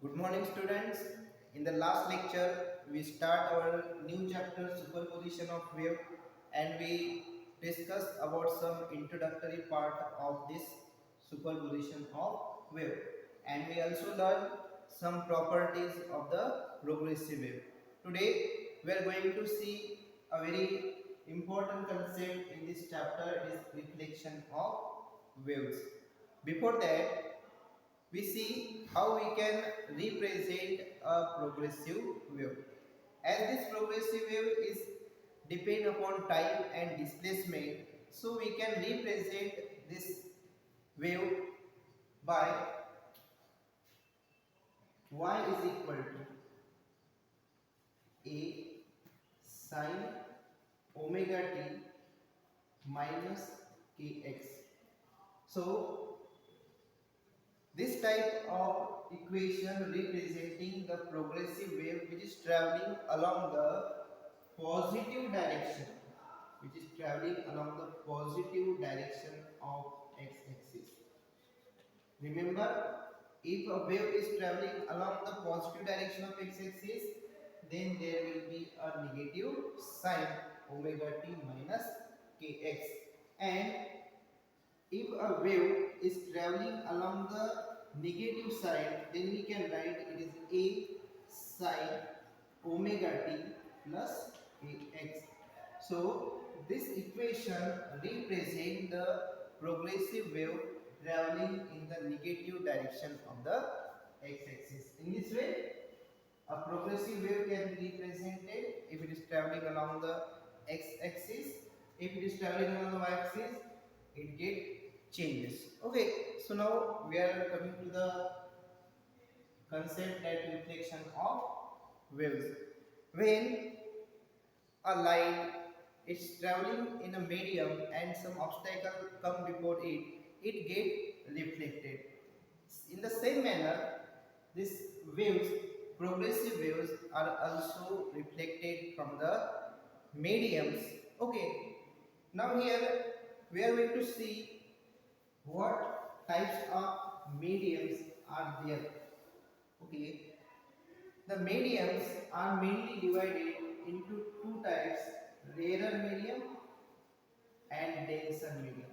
Good morning, students. In the last lecture, we start our new chapter superposition of wave, and we discuss about some introductory part of this superposition of wave, and we also learn some properties of the progressive wave. Today, we are going to see a very important concept in this chapter. It is reflection of waves. Before that, we see how we can represent a progressive wave. As this progressive wave is depend upon time and displacement, so we can represent this wave by y is equal to a sine omega t minus kx. So this type of equation representing the progressive wave which is traveling along the positive direction, of x-axis. Remember, if a wave is traveling along the positive direction of x-axis, then there will be a negative sine omega t minus kx. And if a wave is traveling along the negative side, then we can write it is a sine omega t plus kx. So this equation represents the progressive wave traveling in the negative direction of the x-axis. In this way, a progressive wave can be represented if it is traveling along the x-axis. If it is traveling along the y-axis, it get changes. Okay, so now we are coming to the concept that reflection of waves. When a light is traveling in a medium and some obstacle come before it, it get reflected. In the same manner, these waves, progressive waves, are also reflected from the mediums. Okay, now here we are going to see what types of mediums are there. Okay, the mediums are mainly divided into two types: rarer medium and denser medium.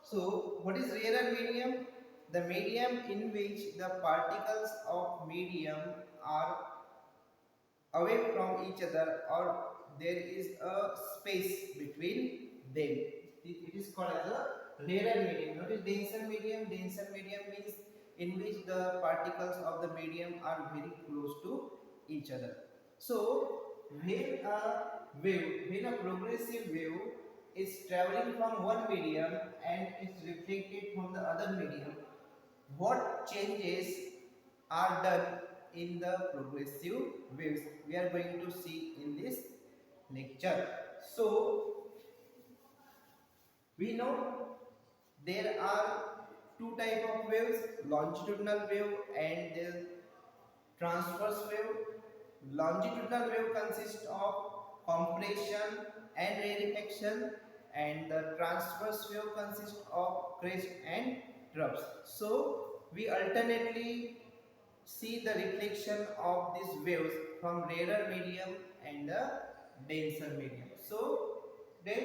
So, what is rarer medium? The medium in which the particles of medium are away from each other, or there is a space between them. It is called as a rarer medium. Notice denser medium. Denser medium means in which the particles of the medium are very close to each other. So when a progressive wave is traveling from one medium and is reflected from the other medium, what changes are done in the progressive waves we are going to see in this lecture. So we know there are two type of waves: longitudinal wave and the transverse wave. Longitudinal wave consists of compression and rarefaction, and the transverse wave consists of crest and troughs. So we alternately see the reflection of these waves from rarer medium and the denser medium. So then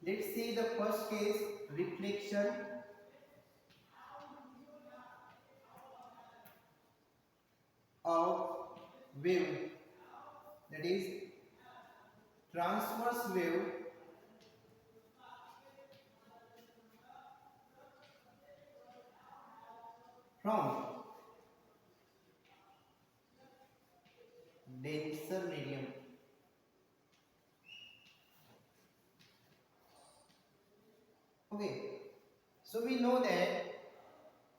let's see the first case, reflection of wave, that is transverse wave from denser medium. Okay, so we know that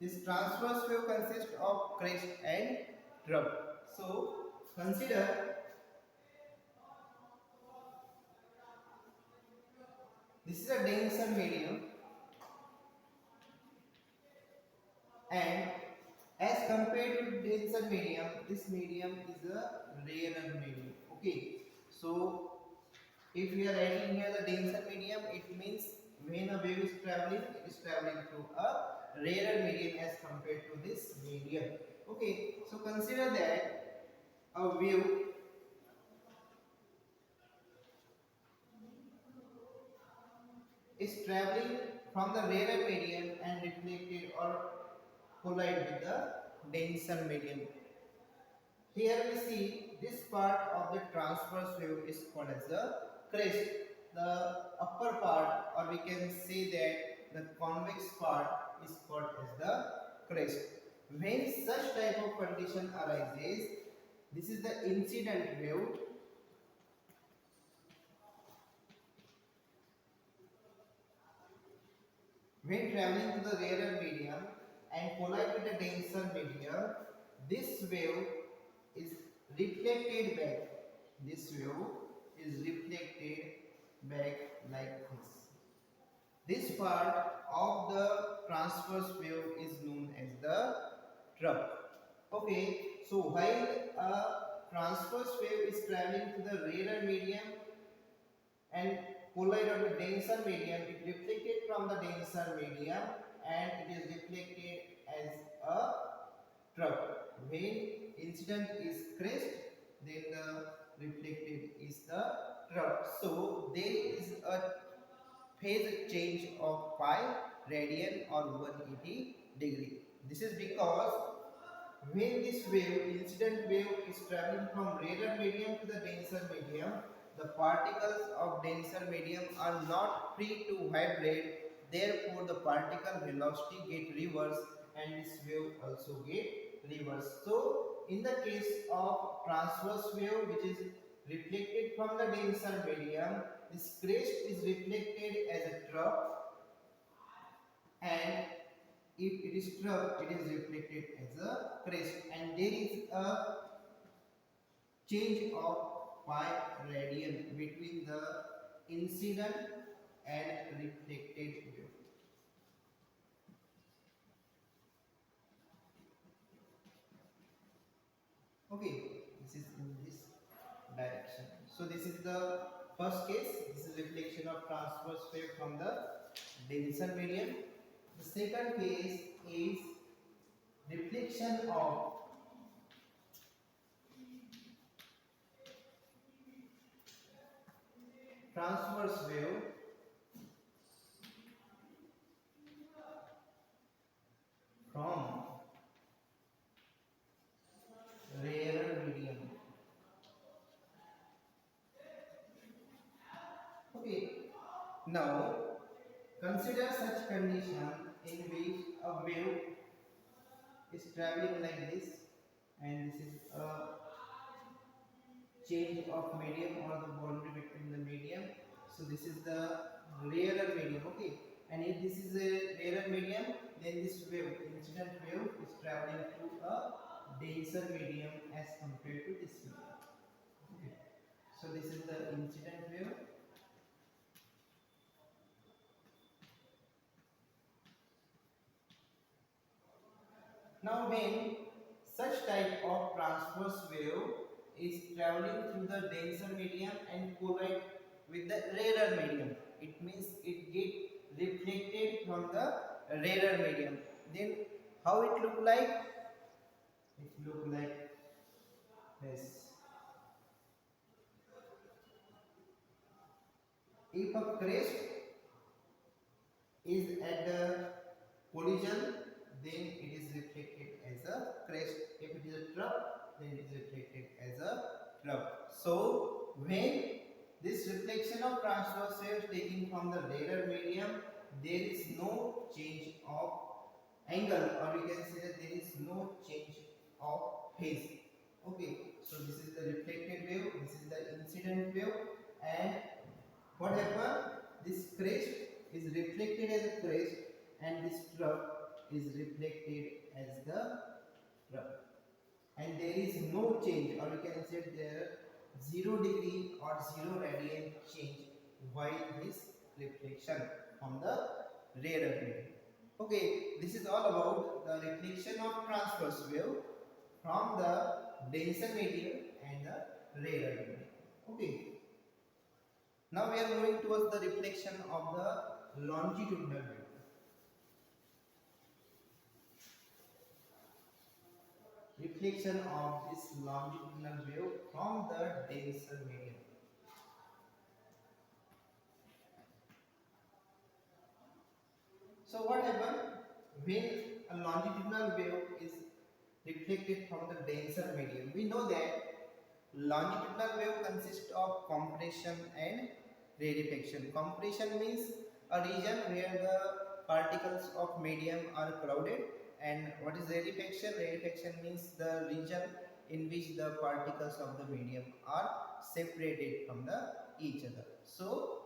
this transverse wave consists of crest and trough. So consider this is a denser medium, and as compared to denser medium, this medium is a rarer medium. Okay, so if we are writing here the denser medium, it means when a wave is traveling, it is traveling through a rarer medium as compared to this medium. Okay, so consider that a wave is traveling from the rarer medium and reflected or collide with the denser medium. Here we see this part of the transverse wave is called as the crest. The upper part, or we can say that the convex part, is called as the crest. When such type of condition arises, this is the incident wave. When traveling to the rarer medium and collide with the denser medium, this wave is reflected back. This wave is reflected back like this. This part of the transverse wave is known as the trough. Okay, so while a transverse wave is traveling to the rarer medium and collide on the denser medium, it reflected from the denser medium and it is reflected as a trough. When incident is crest, then the reflected is the trough. So there is a phase change of pi radian or 180 degree. This is because when this wave, incident wave, is traveling from rarer medium to the denser medium, the particles of denser medium are not free to vibrate. Therefore, the particle velocity get reversed and this wave also get reversed. So, in the case of transverse wave, which is reflected from the denser medium, this crest is reflected as a trough, and if it is trough, it is reflected as a crest, and there is a change of pi radian between the incident and reflected wave. Okay, this is in this direction. So this is the first case. This is reflection of transverse wave from the denser medium. The second case is reflection of transverse wave from rarer medium. Okay, now consider such condition in which a wave is traveling like this, and this is a change of medium or the boundary between the medium. So this is the rarer medium. Okay, and if this is a rarer medium, then this wave, incident wave, is traveling through a denser medium as compared to this medium. Okay, so this is the incident wave. Now when such type of transverse wave is traveling through the denser medium and collide with the rarer medium, it means it get reflected from the rarer medium. Then how it look like? It look like this. If a crest is at the collision, then it is reflected as a crest. If it is a trough, then it is reflected as a trough. So when this reflection of transverse wave taking from the rarer medium, there is no change of angle, or we can say that there is no change of phase. Okay, so this is the reflected wave, this is the incident wave, and what happened? This crest is reflected as a crest, and this trough is reflected as the trough, and there is no change, or we can say there 0 degree or 0 radian change while this reflection from the rarer medium. Okay, this is all about the reflection of transverse wave from the denser medium and the rarer medium. Okay, now we are moving towards the reflection of the longitudinal wave. Reflection of this longitudinal wave from the denser medium. So what happens when a longitudinal wave is reflected from the denser medium? We know that longitudinal wave consists of compression and rarefaction. Compression means a region where the particles of medium are crowded, and what is rarefaction? Rarefaction means the region in which the particles of the medium are separated from the each other. So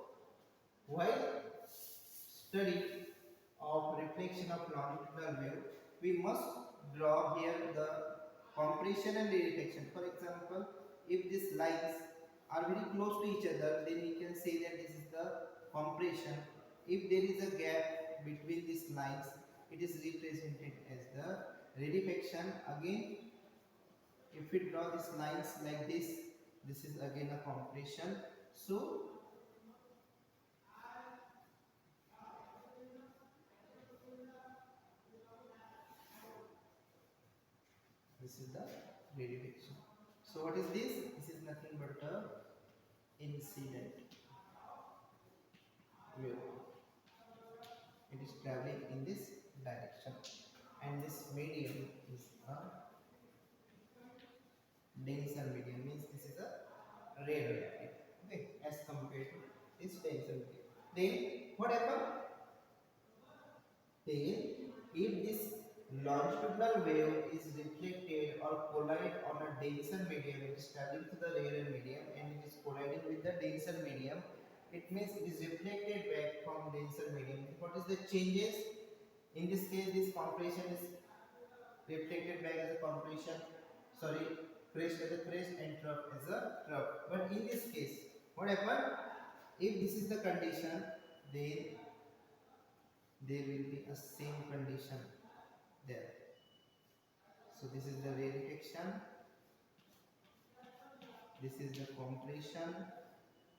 while study of reflection of longitudinal wave, we must draw here the compression and rarefaction. For example, if these lines are very close to each other, then we can say that this is the compression. If there is a gap between these lines, it is represented as the rarefaction. Again, if we draw these lines like this is again a compression. So this is the rarefaction. So what is this? This is nothing but a incident wave. It is traveling in this direction, and this medium is a denser medium, means this is a rarer medium. Okay, as compared to this denser medium. Then what happens? Then if this longitudinal wave is reflected or collide on a denser medium, it is traveling to the rarer medium and it is colliding with the denser medium, it means it is reflected back from denser medium. What is the changes? In this case, this compression is reflected back as a compression, sorry, crest as a crest and trough as a trough. But in this case, what happened? If this is the condition, then there will be a same condition there. So this is the rarefaction, this is the compression,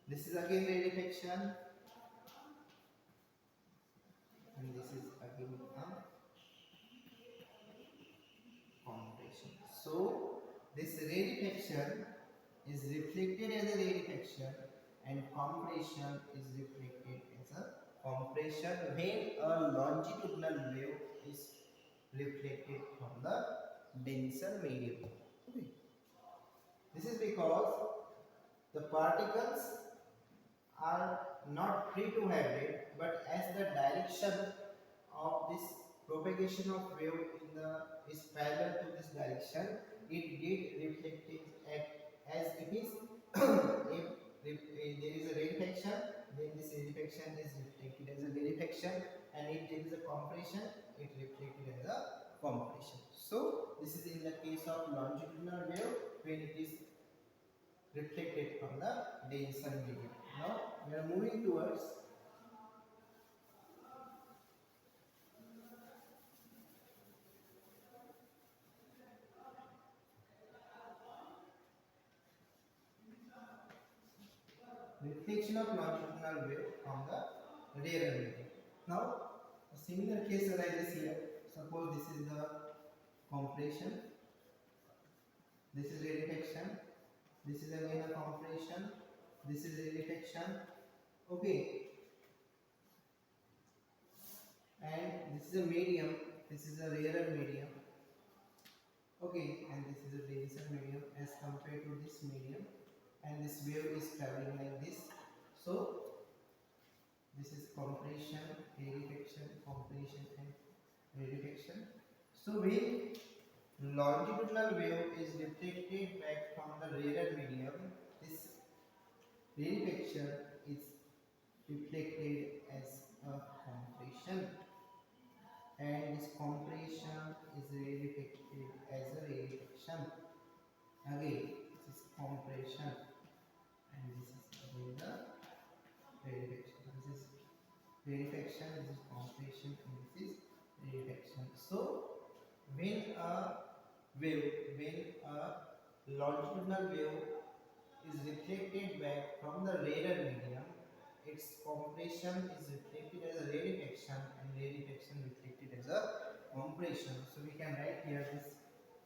this is again rarefaction, and this is again a compression. So this rarefaction is reflected as a rarefaction and compression is reflected as a compression when a longitudinal wave is reflected from the denser medium. Okay. This is because the particles are not free to vibrate, but as the direction of this propagation of wave in the is parallel to this direction, it get reflected as it is. If there is a rarefaction, then this rarefaction is reflected as a rarefaction, and if there is a compression, it reflected as a compression. So this is in the case of longitudinal wave when it is reflected from the denser medium. Now we are moving towards reflection of longitudinal wave from the rarer medium. Now a similar case arises here. Suppose this is the compression, this is rarefaction, this is again a compression, this is rarefaction. Okay, and this is a medium, this is a rarer medium. Okay, and this is a denser medium as compared to this medium, and this wave is traveling like this. So this is compression, rarefaction, compression and rarefaction. So when longitudinal wave is reflected back from the rarer medium, this rarefaction is reflected as a compression, and this compression is reflected as a rarefaction. Again, this is compression, and this is again the rarefaction. This is rarefaction, this is compression, and this is rarefaction. So when a longitudinal wave is reflected back from the rarer medium, its compression is reflected as a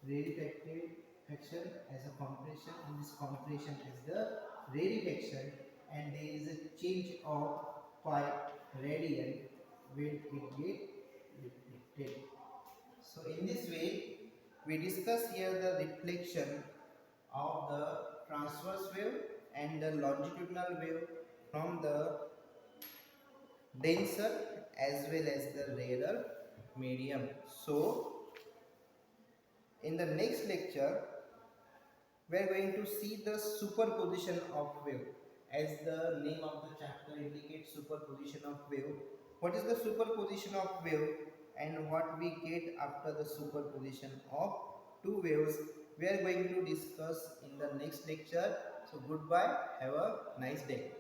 rarefaction as a compression, and this compression as the rarefaction, and there is a change of pi radian when it get reflected. So in this way we discuss here the reflection of the transverse wave and the longitudinal wave from the denser as well as the rarer medium. So in the next lecture we are going to see the superposition of wave. As the name of the chapter indicates, superposition of wave. What is the superposition of wave and what we get after the superposition of two waves, we are going to discuss in the next lecture. So goodbye, have a nice day.